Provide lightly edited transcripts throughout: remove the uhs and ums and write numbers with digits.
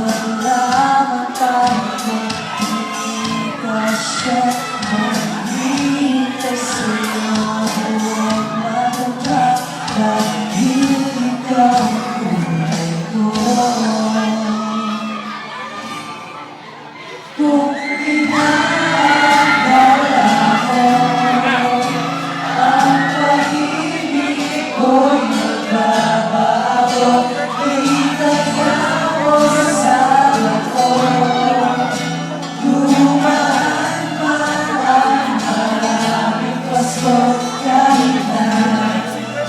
lamang tayo kasi maghihintay sa'yo. Huwag maganda dahil ikaw kulay ko. Kung inaalala ko ang pag-ibig ko'y magbabago, itagyan mo sa ako. Dumaan man ang maraming pasko, kahit na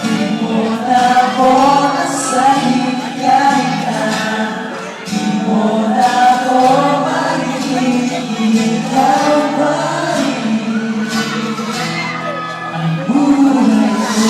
di mo na ako nasahin, kahit na di mo na ako magiging, ikaw pa rin ang buhay ko.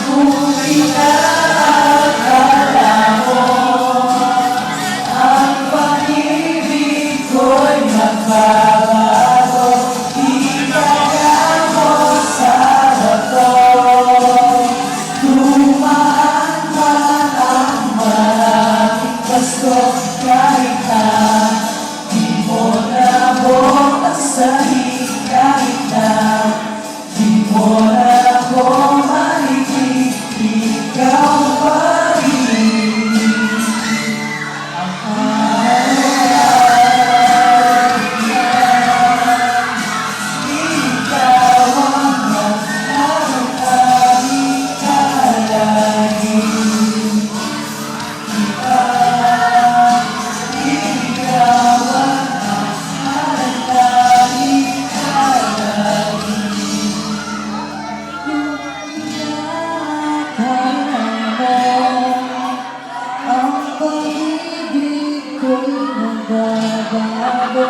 Kung inaalala mo ang pag-ibig ko'y magbabago, itagyan mo sa bato. Dumaan man ang maraming pasko, kahit na di mo na ako nasahin, kahit na di mo na ako maligid, ikaw pa rin ang kaharian. Ikaw ang naghahanapin kalagin. Ikaw ang naghahanapin kalagin. Ang pag-ibig ko'y nagbabago,